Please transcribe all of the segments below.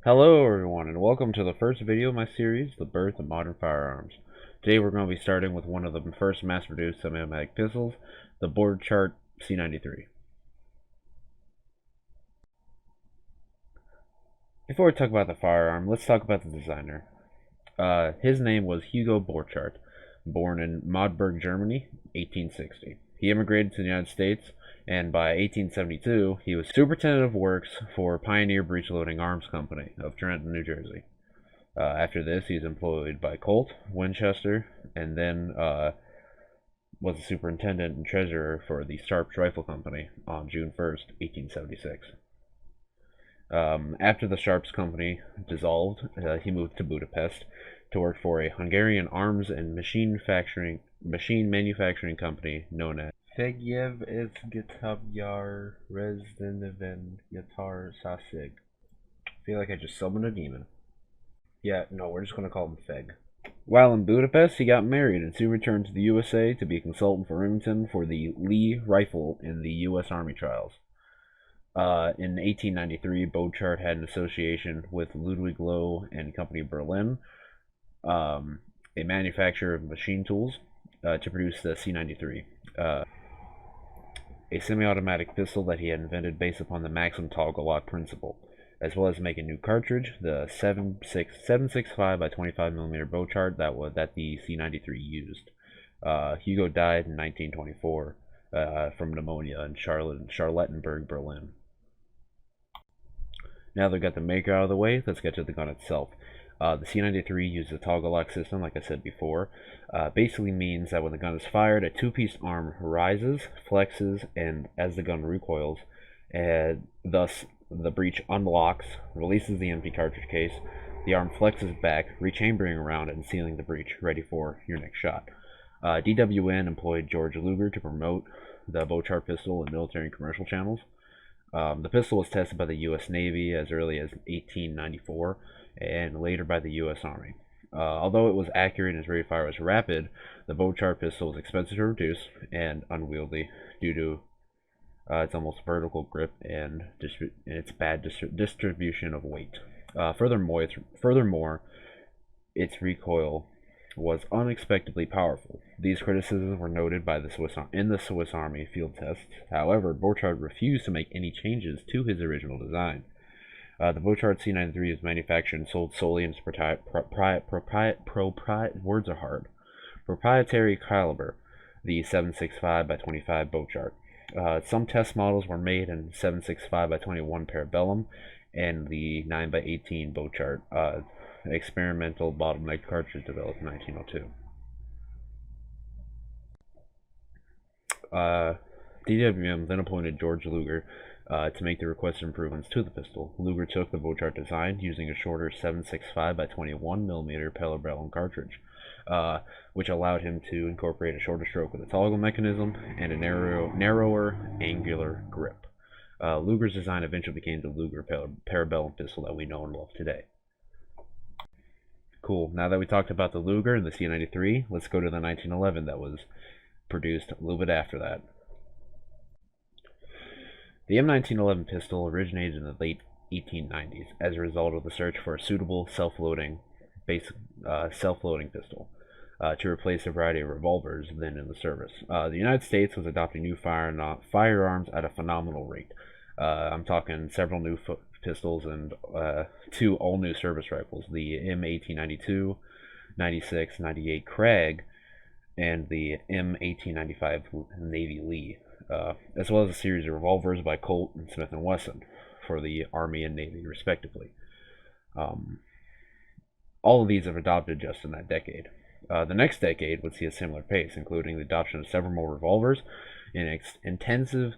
Hello everyone and welcome to the first video of my series, The Birth of Modern Firearms. Today we're going to be starting with one of the first mass-produced semi-automatic pistols, the board chart C-93. Before we talk about the firearm, let's talk about the designer. His name was Hugo Borchardt, born in Magdeburg, Germany, 1860. He immigrated to the United States, and by 1872, he was superintendent of works for Pioneer Breech-Loading Arms Company of Trenton, New Jersey. After this, he was employed by Colt, Winchester, and then was the superintendent and treasurer for the Sharps Rifle Company on June 1st, 1876. After the Sharps Company dissolved, he moved to Budapest to work for a Hungarian arms and machine manufacturing company known as Fegyev Izgitabyar Rezneven Yatar Sasig. I feel like I just summoned a demon. Yeah, no, we're just going to call him Feg. While in Budapest, he got married and soon returned to the USA to be a consultant for Remington for the Lee rifle in the U.S. Army trials. In 1893, Borchardt had an association with Ludwig Loh and Company Berlin, a manufacturer of machine tools, to produce the C-93, a semi-automatic pistol that he had invented based upon the Maxim toggle lock principle, as well as make a new cartridge, the 765 by 25 millimeter Borchardt that the C-93 used. Hugo died in 1924 from pneumonia in Charlottenburg, Berlin. Now they've got the maker out of the way, let's get to the gun itself. The C-93 uses a toggle lock system, like I said before. Basically means that when the gun is fired, a two-piece arm rises, flexes, and as the gun recoils, thus the breech unlocks, releases the empty cartridge case, the arm flexes back, rechambering around and sealing the breech, ready for your next shot. DWN employed George Luger to promote the Borchardt pistol in military and commercial channels. The pistol was tested by the U.S. Navy as early as 1894 and later by the U.S. Army. Although it was accurate and its rate of fire was rapid, the Borchardt pistol was expensive to produce and unwieldy due to its almost vertical grip and its bad distribution of weight. Furthermore, its recoil was unexpectedly powerful. These criticisms were noted by the Swiss Army field tests. However, Borchardt refused to make any changes to his original design. The Borchardt C-93 is manufactured and sold solely in its proprietary caliber, the 765 by 25 Borchardt. Some test models were made in 765 by 21 Parabellum and the 9 by 18 Borchardt, experimental bottleneck cartridge developed in 1902. DWM then appointed George Luger to make the requested improvements to the pistol. Luger took the Borchardt design using a shorter 765 by 21 millimeter Parabellum cartridge, which allowed him to incorporate a shorter stroke with a toggle mechanism and a narrower angular grip. Luger's design eventually became the Luger Parabellum pistol that we know and love today. Cool. Now that we talked about the Luger and the C-93, let's go to the 1911 that was produced a little bit after that. The M1911 pistol originated in the late 1890s as a result of the search for a suitable self-loading pistol to replace a variety of revolvers then in the service. The United States was adopting new firearms at a phenomenal rate. I'm talking several new pistols and two all-new service rifles, the M1892, 96, 98 Krag, and the M1895 Navy Lee, as well as a series of revolvers by Colt and Smith & Wesson for the Army and Navy, respectively. All of these have adopted just in that decade. The next decade would see a similar pace, including the adoption of several more revolvers and intensive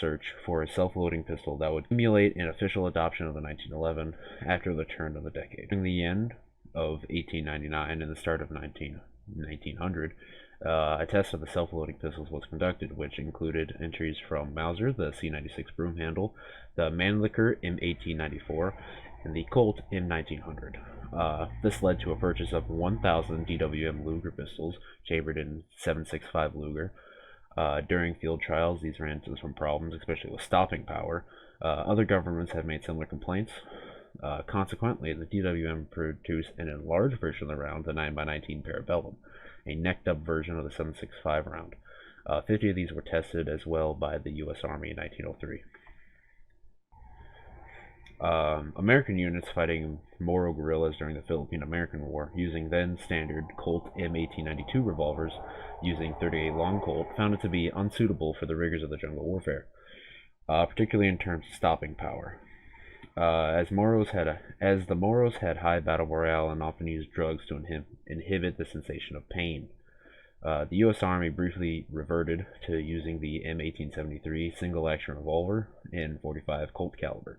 search for a self-loading pistol that would emulate an official adoption of the 1911 after the turn of the decade. During the end of 1899 and the start of 1900, a test of the self-loading pistols was conducted, which included entries from Mauser, the C-96 broom handle, the Mannlicher M1894, and the Colt M1900. This led to a purchase of 1,000 DWM Luger pistols, chambered in 7.65 Luger. During field trials, these ran into some problems, especially with stopping power. Other governments have made similar complaints. Consequently, the DWM produced an enlarged version of the round, the 9x19 Parabellum, a necked-up version of the 7.65 round. 50 of these were tested as well by the U.S. Army in 1903. American units fighting Moro guerrillas during the Philippine-American War, using then-standard Colt M1892 revolvers using 38 long Colt, found it to be unsuitable for the rigors of the jungle warfare, particularly in terms of stopping power. As the Moros had high battle morale and often used drugs to inhibit the sensation of pain. The U.S. Army briefly reverted to using the M1873 single-action revolver in .45 Colt caliber,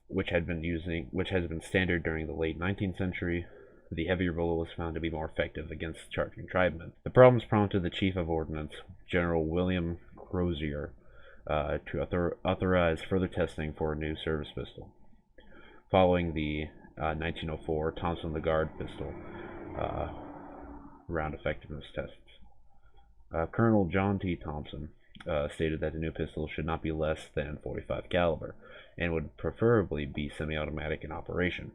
which has been standard during the late 19th century. The heavier bullet was found to be more effective against charging tribesmen. The problems prompted the Chief of Ordnance, General William Crozier, to authorize further testing for a new service pistol, following the 1904 Thompson Lagarde pistol round effectiveness tests. Colonel John T. Thompson stated that the new pistol should not be less than .45 caliber and would preferably be semi-automatic in operation.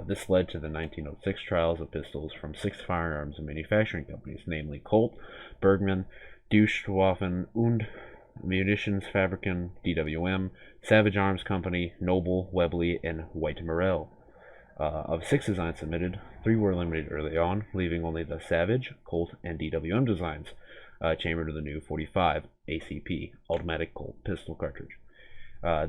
This led to the 1906 trials of pistols from 6 firearms and manufacturing companies, namely Colt, Bergmann, Deutschwaffen und Munitionsfabriken, DWM, Savage Arms Company, Noble, Webley, and White Morel. Of 6 designs submitted, 3 were eliminated early on, leaving only the Savage, Colt, and DWM designs, chambered with the new .45 ACP, automatic Colt pistol cartridge.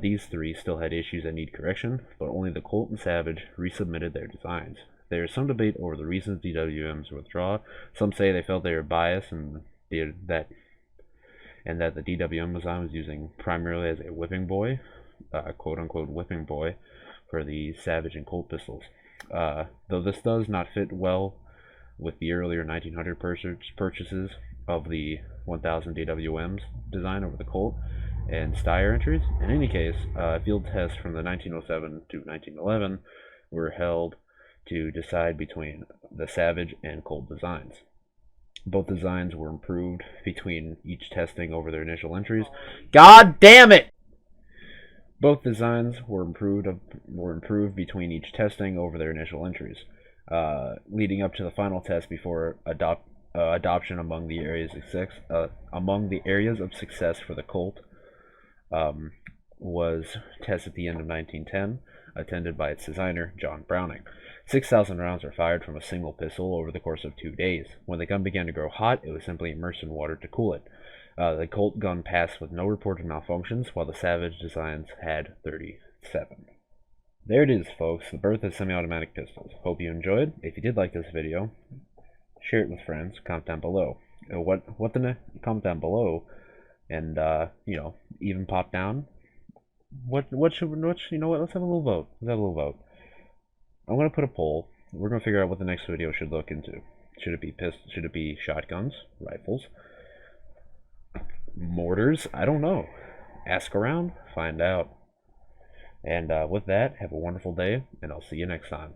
These 3 still had issues that need correction, but only the Colt and Savage resubmitted their designs. There is some debate over the reasons DWMs withdraw. Some say they felt they were biased and that the DWM design was using primarily as a whipping boy, quote-unquote whipping boy, for the Savage and Colt pistols. Though this does not fit well with the earlier 1900 purchases of the 1000 DWM's design over the Colt and Steyr entries. In any case, field tests from the 1907 to 1911 were held to decide between the Savage and Colt designs. Both designs were improved between each testing over their initial entries. God damn it! Both designs were improved between each testing over their initial entries, leading up to the final test before adoption among the areas of success for the Colt was tested at the end of 1910, attended by its designer, John Browning. 6,000 rounds were fired from a single pistol over the course of 2 days. When the gun began to grow hot, it was simply immersed in water to cool it. The Colt gun passed with no reported malfunctions, while the Savage designs had 37. There it is, folks, the birth of semi-automatic pistols. Hope you enjoyed. If you did like this video, share it with friends. Comment down below. Comment down below, and even pop down. Let's have a little vote. I'm gonna put a poll. We're gonna figure out what the next video should look into. Should it be shotguns, rifles, mortars? I don't know. Ask around, find out. And with that, have a wonderful day, and I'll see you next time.